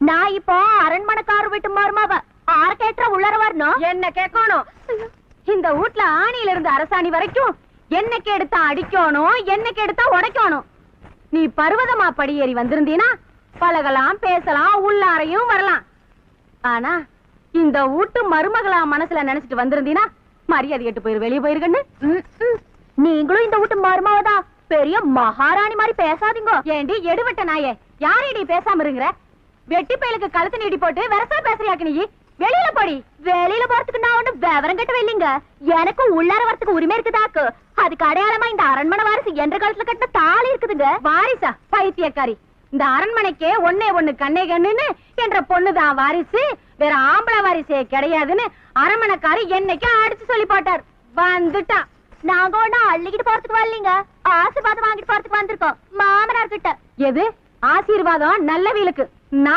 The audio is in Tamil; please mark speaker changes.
Speaker 1: நான் இப்போ அரண்மனைக்காரர் வீட்டு மருமவ. ஆற கேட்ட உள்ளர வரணும். என்ன கேட்கணும்? இந்த வீட்ல ஆணியில இருந்து அரசாணி வரைக்கும் என்னைக்கு எடுத்தா அடிக்கணும், என்னைக்கு எடுத்தா உடைக்கணும். நீ பர்வதமா படியேறி வந்திருந்தீனா பழகலாம், பேசலாம், உள்ளாரையும் வரலாம். ஆனா இந்த வீட்டு மருமகளா மனசுல நினைச்சிட்டு வந்திருந்தீனா மரியாதை கேட்டு போயிரு, வெளியே போயிருக்கன்னு. நீங்களும் இந்த வீட்டு மருமவதான். பெரிய மகாராணி மாதிரி பேசாதீங்க. ஏண்டி எடுவட்ட நாயே, யாரேடி பேசாம இருங்கிற? வெட்டி பயலுக்கு கழுத்து நீடி போட்டு வெரசா பேசுறியாக்கு நீ. வெளியில போடி. வெளியில போறதுக்கு நான் ஒண்ணு விவரம் கட்ட இல்லைங்க. எனக்கு உள்ளார வரத்துக்கு உரிமை இருக்குதாக்கு. அதுக்கு அடையாளமா இந்த அரண்மனை வாரிசு என்ற காலத்துல கட்டின தாலி இருக்குதுங்க. வாரிசா பைத்தியக்காரி. இந்த அரண்மனைக்கே ஒன்னே ஒண்ணு கண்ணே கண்ணுன்னு என்ற பொண்ணுதான் வாரிசு, வேற ஆம்பளை வாரிசே கிடையாதுன்னு அரண்மனைக்காரி என்னைக்கு அடிச்சு சொல்லி போட்டார். வந்துட்டா. நாங்க ஒண்ணு அள்ளிக்கிட்டு போறதுக்கு வரலீங்க, ஆசீர்வாதம் வாங்கிட்டு போறதுக்கு வந்திருக்கோம் மாமனார் கிட்ட. எது ஆசீர்வாதம்? நல்ல வீலுக்கு நான்